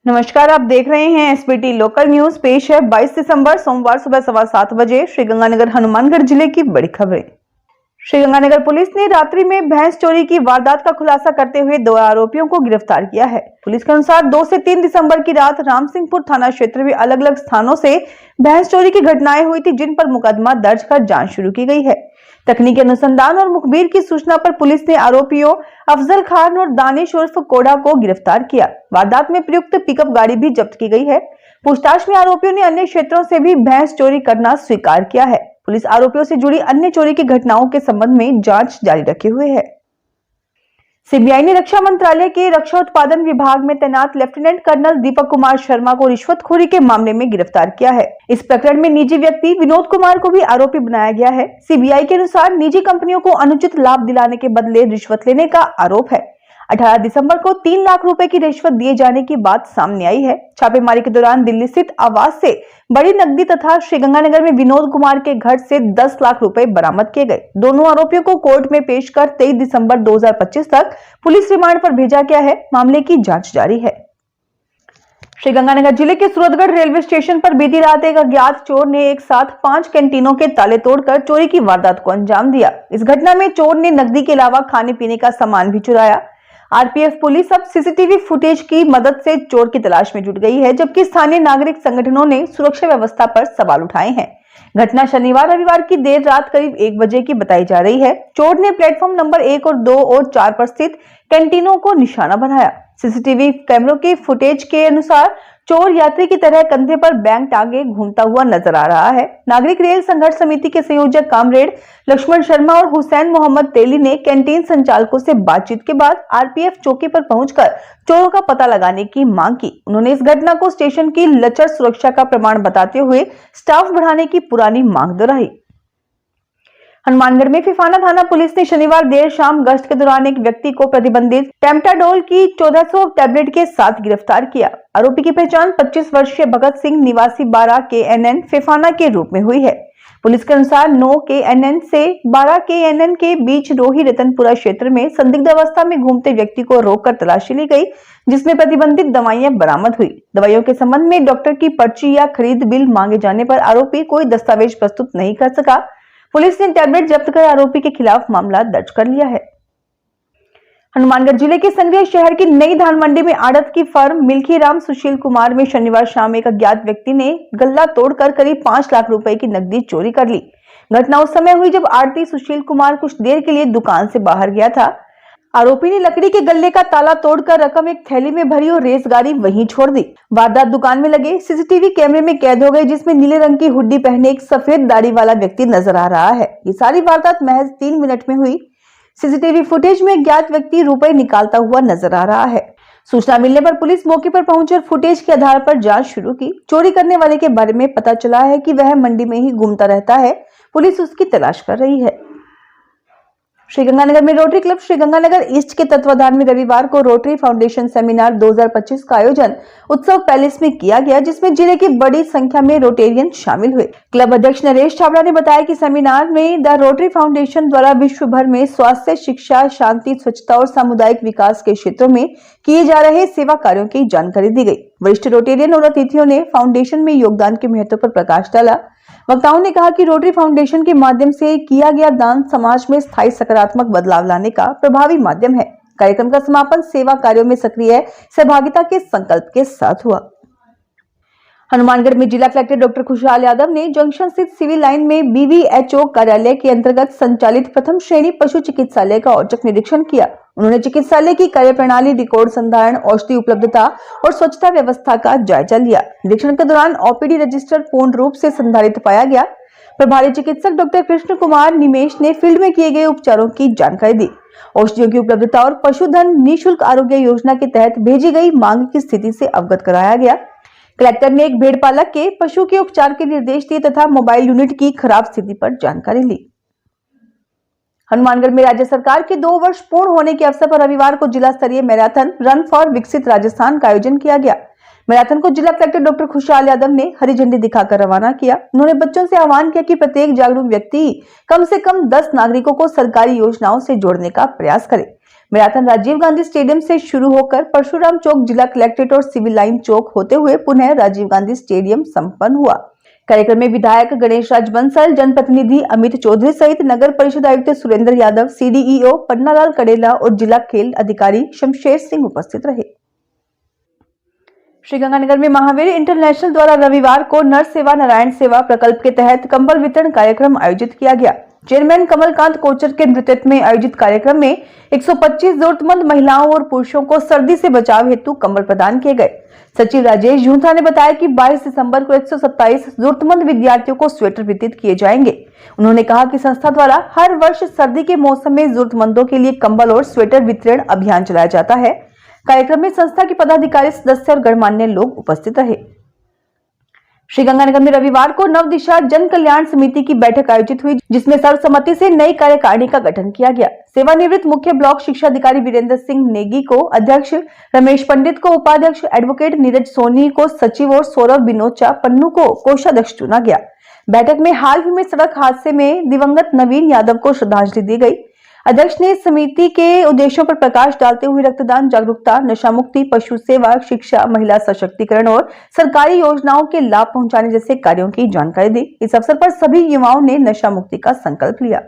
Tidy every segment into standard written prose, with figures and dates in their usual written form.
नमस्कार, आप देख रहे हैं एसबीटी लोकल न्यूज। पेश है 22 दिसंबर सोमवार सुबह 7:15 बजे श्रीगंगानगर हनुमानगढ़ जिले की बड़ी खबरें। श्रीगंगानगर पुलिस ने रात्रि में भैंस चोरी की वारदात का खुलासा करते हुए 2 आरोपियों को गिरफ्तार किया है। पुलिस के अनुसार 2 से 3 दिसंबर की रात रामसिंहपुर थाना क्षेत्र में अलग अलग स्थानों से भैंस चोरी की घटनाएं हुई थी, जिन पर मुकदमा दर्ज कर जांच शुरू की गई है। तकनीकी अनुसंधान और मुखबिर की सूचना पर पुलिस ने आरोपियों अफजल खान और दानिश उर्फ कोड़ा को गिरफ्तार किया। वारदात में प्रयुक्त पिकअप गाड़ी भी जब्त की गई है। पूछताछ में आरोपियों ने अन्य क्षेत्रों से भी भैंस चोरी करना स्वीकार किया है। पुलिस आरोपियों से जुड़ी अन्य चोरी की घटनाओं के संबंध में जांच जारी रखे हुए है। सीबीआई ने रक्षा मंत्रालय के रक्षा उत्पादन विभाग में तैनात लेफ्टिनेंट कर्नल दीपक कुमार शर्मा को रिश्वतखोरी के मामले में गिरफ्तार किया है। इस प्रकरण में निजी व्यक्ति विनोद कुमार को भी आरोपी बनाया गया है। सीबीआई के अनुसार निजी कंपनियों को अनुचित लाभ दिलाने के बदले रिश्वत लेने का आरोप है। 18 दिसंबर को 3 लाख रुपए की रिश्वत दिए जाने की बात सामने आई है। छापेमारी के दौरान दिल्ली स्थित आवास से बड़ी नकदी तथा श्रीगंगानगर में विनोद कुमार के घर से 10 लाख रुपए बरामद किए गए। दोनों आरोपियों को कोर्ट में पेश कर 23 दिसंबर 2025 तक पुलिस रिमांड पर भेजा गया है। मामले की जांच जारी है। श्रीगंगानगर जिले के सूरतगढ़ रेलवे स्टेशन पर बीती रात एक अज्ञात चोर ने एक साथ 5 कैंटीनों के ताले तोड़कर चोरी की वारदात को अंजाम दिया। इस घटना में चोर ने नकदी के अलावा खाने पीने का सामान भी चुराया। आरपीएफ पुलिस अब सीसीटीवी फुटेज की मदद से चोर की तलाश में जुट गई है, जबकि स्थानीय नागरिक संगठनों ने सुरक्षा व्यवस्था पर सवाल उठाए हैं। घटना शनिवार रविवार की देर रात करीब 1 बजे की बताई जा रही है। चोर ने प्लेटफॉर्म नंबर 1 और 2 और 4 पर स्थित कैंटीनों को निशाना बनाया। सीसीटीवी कैमरों के फुटेज के अनुसार चोर यात्री की तरह कंधे पर बैग टांगे घूमता हुआ नजर आ रहा है। नागरिक रेल संघर्ष समिति के संयोजक कामरेड लक्ष्मण शर्मा और हुसैन मोहम्मद तेली ने कैंटीन संचालकों से बातचीत के बाद आरपीएफ चौकी पर पहुंचकर चोरों का पता लगाने की मांग की। उन्होंने इस घटना को स्टेशन की लचर सुरक्षा का प्रमाण बताते हुए स्टाफ बढ़ाने की पुरानी मांग दोहराई। हनुमानगढ़ में फिफाना थाना पुलिस ने शनिवार देर शाम गश्त के दौरान एक व्यक्ति को प्रतिबंधित टेम्टाडोल की 1400 टैबलेट के साथ गिरफ्तार किया। आरोपी की पहचान 25 वर्षीय भगत सिंह निवासी 12 KNN फिफाना के रूप में हुई है। पुलिस के अनुसार 9 KNN से 12 KNN के बीच रोही रतनपुरा क्षेत्र में संदिग्ध अवस्था में घूमते व्यक्ति को रोककर तलाशी ली गई, जिसमें प्रतिबंधित दवाइयां बरामद हुई। दवाइयों के संबंध में डॉक्टर की पर्ची या खरीद बिल मांगे जाने पर आरोपी कोई दस्तावेज प्रस्तुत नहीं कर सका। पुलिस ने टैबलेट जब्त कर आरोपी के खिलाफ मामला दर्ज कर लिया है। हनुमानगढ़ जिले के संग्रह शहर की नई धान मंडी में आड़त की फर्म मिल्खी राम सुशील कुमार में शनिवार शाम एक अज्ञात व्यक्ति ने गल्ला तोड़कर करीब 5 लाख रुपए की नकदी चोरी कर ली। घटना उस समय हुई जब आड़ती सुशील कुमार कुछ देर के लिए दुकान से बाहर गया था। आरोपी ने लकड़ी के गल्ले का ताला तोड़कर रकम एक थैली में भरी और रेसगाड़ी वहीं छोड़ दी। वारदात दुकान में लगे सीसीटीवी कैमरे में कैद हो गई, जिसमें नीले रंग की हुड्डी पहने एक सफेद दाढ़ी वाला व्यक्ति नजर आ रहा है। ये सारी वारदात महज 3 मिनट में हुई। सीसीटीवी फुटेज में अज्ञात व्यक्ति रुपए निकालता हुआ नजर आ रहा है। सूचना मिलने पर पुलिस मौके पर पहुंचकर फुटेज के आधार पर जांच शुरू की। चोरी करने वाले के बारे में पता चला है कि वह मंडी में ही घूमता रहता है। पुलिस उसकी तलाश कर रही है। श्रीगंगानगर में रोटरी क्लब श्रीगंगानगर ईस्ट के तत्वाधान में रविवार को रोटरी फाउंडेशन सेमिनार 2025 का आयोजन उत्सव पैलेस में किया गया, जिसमें जिले की बड़ी संख्या में रोटेरियन शामिल हुए। क्लब अध्यक्ष नरेश छाबड़ा ने बताया कि सेमिनार में द रोटरी फाउंडेशन द्वारा विश्व भर में स्वास्थ्य, शिक्षा, शांति, स्वच्छता और सामुदायिक विकास के क्षेत्रों में किए जा रहे सेवा कार्यों की जानकारी दी गई। वरिष्ठ रोटेरियन और अतिथियों ने फाउंडेशन में योगदान के महत्व पर प्रकाश डाला। वक्ताओं ने कहा कि रोटरी फाउंडेशन के माध्यम से किया गया दान समाज में स्थायी सकारात्मक बदलाव लाने का प्रभावी माध्यम है। कार्यक्रम का समापन सेवा कार्यों में सक्रिय सहभागिता के संकल्प के साथ हुआ। हनुमानगढ़ में जिला कलेक्टर डॉक्टर खुशहाल यादव ने जंक्शन स्थित सिविल लाइन में BVHO कार्यालय के अंतर्गत संचालित प्रथम श्रेणी पशु चिकित्सालय का औचक निरीक्षण किया। उन्होंने चिकित्सालय की कार्यप्रणाली, रिकॉर्ड संधारण, औषधि उपलब्धता और स्वच्छता व्यवस्था का जायजा लिया। निरीक्षण के दौरान OPD रजिस्टर पूर्ण रूप से संधारित पाया गया। प्रभारी चिकित्सक डॉक्टर कृष्ण कुमार निमेश ने फील्ड में किए गए उपचारों की जानकारी दी। औषधियों की उपलब्धता और पशुधन निःशुल्क आरोग्य योजना के तहत भेजी गई मांग की स्थिति से अवगत कराया गया। कलेक्टर ने एक भेड़पालक के पशु के उपचार के निर्देश दिए तथा मोबाइल यूनिट की खराब स्थिति पर जानकारी ली। हनुमानगढ़ में राज्य सरकार के 2 वर्ष पूर्ण होने के अवसर पर रविवार को जिला स्तरीय मैराथन रन फॉर विकसित राजस्थान का आयोजन किया गया। मैराथन को जिला कलेक्टर डॉक्टर खुशहाल यादव ने हरी झंडी दिखाकर रवाना किया। उन्होंने बच्चों से आह्वान किया कि प्रत्येक जागरूक व्यक्ति कम से कम 10 नागरिकों को सरकारी योजनाओं से जोड़ने का प्रयास करे। मैराथन राजीव गांधी स्टेडियम से शुरू होकर परशुराम चौक, जिला कलेक्ट्रेट और सिविल लाइन चौक होते हुए पुनः राजीव गांधी स्टेडियम संपन्न हुआ। कार्यक्रम में विधायक गणेश राज बंसल, जनप्रतिनिधि अमित चौधरी सहित नगर परिषद आयुक्त सुरेंद्र यादव, सीडीईओ पन्नालाल कड़ेला और जिला खेल अधिकारी शमशेर सिंह उपस्थित रहे। श्रीगंगानगर में महावीर इंटरनेशनल द्वारा रविवार को नर सेवा नारायण सेवा प्रकल्प के तहत कंबल वितरण कार्यक्रम आयोजित किया गया। चेयरमैन कमलकांत कोचर के नेतृत्व में आयोजित कार्यक्रम में 125 जरूरतमंद महिलाओं और पुरुषों को सर्दी से बचाव हेतु कंबल प्रदान किए गए। सचिव राजेश झूंझा ने बताया कि 22 दिसंबर को 127 जरूरतमंद विद्यार्थियों को स्वेटर वितरित किए जाएंगे। उन्होंने कहा कि संस्था द्वारा हर वर्ष सर्दी के मौसम में जरूरतमंदों के लिए कंबल और स्वेटर वितरण अभियान चलाया जाता है। कार्यक्रम में संस्था के पदाधिकारी, सदस्य और गणमान्य लोग उपस्थित रहे। श्रीगंगानगर में रविवार को नव दिशा जन कल्याण समिति की बैठक आयोजित हुई, जिसमें सर्वसम्मति से नई कार्यकारिणी का गठन किया गया। सेवानिवृत्त मुख्य ब्लॉक शिक्षा अधिकारी वीरेंद्र सिंह नेगी को अध्यक्ष, रमेश पंडित को उपाध्यक्ष, एडवोकेट नीरज सोनी को सचिव और सौरभ बिनोचा पन्नू को कोषाध्यक्ष चुना गया। बैठक में हाल ही में सड़क हादसे में दिवंगत नवीन यादव को श्रद्धांजलि दी गई। अध्यक्ष ने समिति के उद्देश्यों पर प्रकाश डालते हुए रक्तदान जागरूकता, नशा मुक्ति, पशु सेवा, शिक्षा, महिला सशक्तिकरण और सरकारी योजनाओं के लाभ पहुंचाने जैसे कार्यों की जानकारी दी। इस अवसर पर सभी युवाओं ने नशा मुक्ति का संकल्प लिया।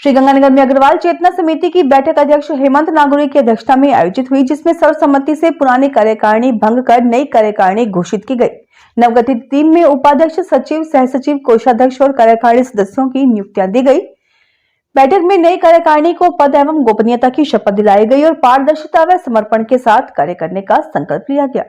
श्रीगंगानगर में अग्रवाल चेतना समिति की बैठक अध्यक्ष हेमंत नागौरी की अध्यक्षता में आयोजित हुई, जिसमें सर्वसम्मति से पुरानी कार्यकारिणी भंग कर नई कार्यकारिणी घोषित की गई। नवगठित टीम में उपाध्यक्ष, सचिव, सहसचिव, कोषाध्यक्ष और कार्यकारिणी सदस्यों की नियुक्तियां दी गई। बैठक में नई कार्यकारिणी को पद एवं गोपनीयता की शपथ दिलाई गई और पारदर्शिता व समर्पण के साथ कार्य करने का संकल्प लिया गया।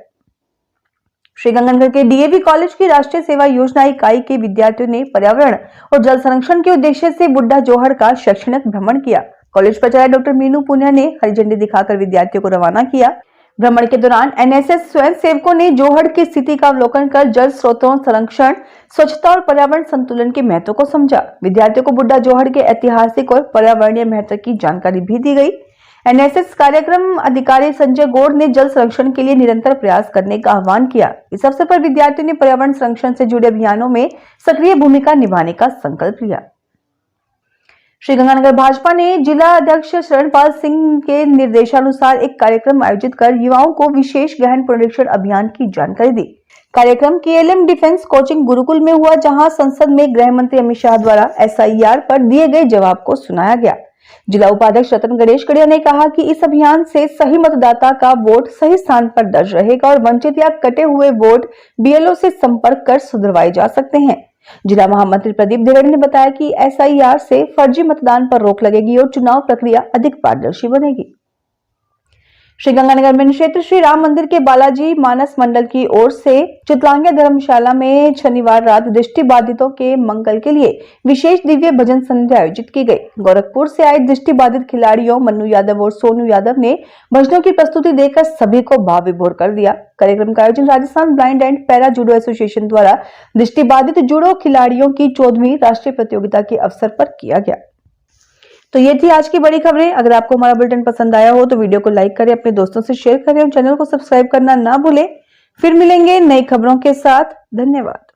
श्रीगंगानगर के डीएवी कॉलेज की राष्ट्रीय सेवा योजना इकाई के विद्यार्थियों ने पर्यावरण और जल संरक्षण के उद्देश्य से बुड्ढा जोहड़ का शैक्षणिक भ्रमण किया। कॉलेज प्राचार्य डॉक्टर मीनू पुनिया ने हरी झंडी दिखाकर विद्यार्थियों को रवाना किया। भ्रमण के दौरान एनएसएस स्वयंसेवकों ने जोहड़ की स्थिति का अवलोकन कर जल स्रोतों संरक्षण, स्वच्छता और पर्यावरण संतुलन के महत्व को समझा। विद्यार्थियों को बुड्ढा जोहड़ के ऐतिहासिक और पर्यावरणीय महत्व की जानकारी भी दी गई। एनएसएस कार्यक्रम अधिकारी संजय गौड़ ने जल संरक्षण के लिए निरंतर प्रयास करने का आह्वान किया। इस अवसर पर विद्यार्थियों ने पर्यावरण संरक्षण से जुड़े अभियानों में सक्रिय भूमिका निभाने का संकल्प लिया। श्रीगंगानगर भाजपा ने जिला अध्यक्ष शरणपाल सिंह के निर्देशानुसार एक कार्यक्रम आयोजित कर युवाओं को विशेष गहन पुनरीक्षण अभियान की जानकारी दी। कार्यक्रम केएलएम डिफेंस कोचिंग गुरुकुल में हुआ, जहां संसद में गृह मंत्री अमित शाह द्वारा एसआईआर पर दिए गए जवाब को सुनाया गया। जिला उपाध्यक्ष रतन गणेश कड़िया ने कहा कि इस अभियान से सही मतदाता का वोट सही स्थान पर दर्ज रहेगा और वंचित या कटे हुए वोट बीएलओ से संपर्क कर सुधरवाए जा सकते हैं। जिला महामंत्री प्रदीप देवड़ी ने बताया कि एसआईआर से फर्जी मतदान पर रोक लगेगी और चुनाव प्रक्रिया अधिक पारदर्शी बनेगी। श्रीगंगानगर में क्षेत्र श्री राम मंदिर के बालाजी मानस मंडल की ओर से चितलांगे धर्मशाला में शनिवार रात दृष्टिबाधितों के मंगल के लिए विशेष दिव्य भजन संध्या आयोजित की गई। गोरखपुर से आए दृष्टिबाधित खिलाड़ियों मन्नू यादव और सोनू यादव ने भजनों की प्रस्तुति देकर सभी को भाव विभोर कर दिया। कार्यक्रम का आयोजन Rajasthan blind and para judo association द्वारा दृष्टिबाधित जूडो खिलाड़ियों की 14वीं राष्ट्रीय प्रतियोगिता के अवसर पर किया गया। तो ये थी आज की बड़ी खबरें। अगर आपको हमारा बुलेटिन पसंद आया हो तो वीडियो को लाइक करें, अपने दोस्तों से शेयर करें और चैनल को सब्सक्राइब करना ना भूलें। फिर मिलेंगे नई खबरों के साथ। धन्यवाद।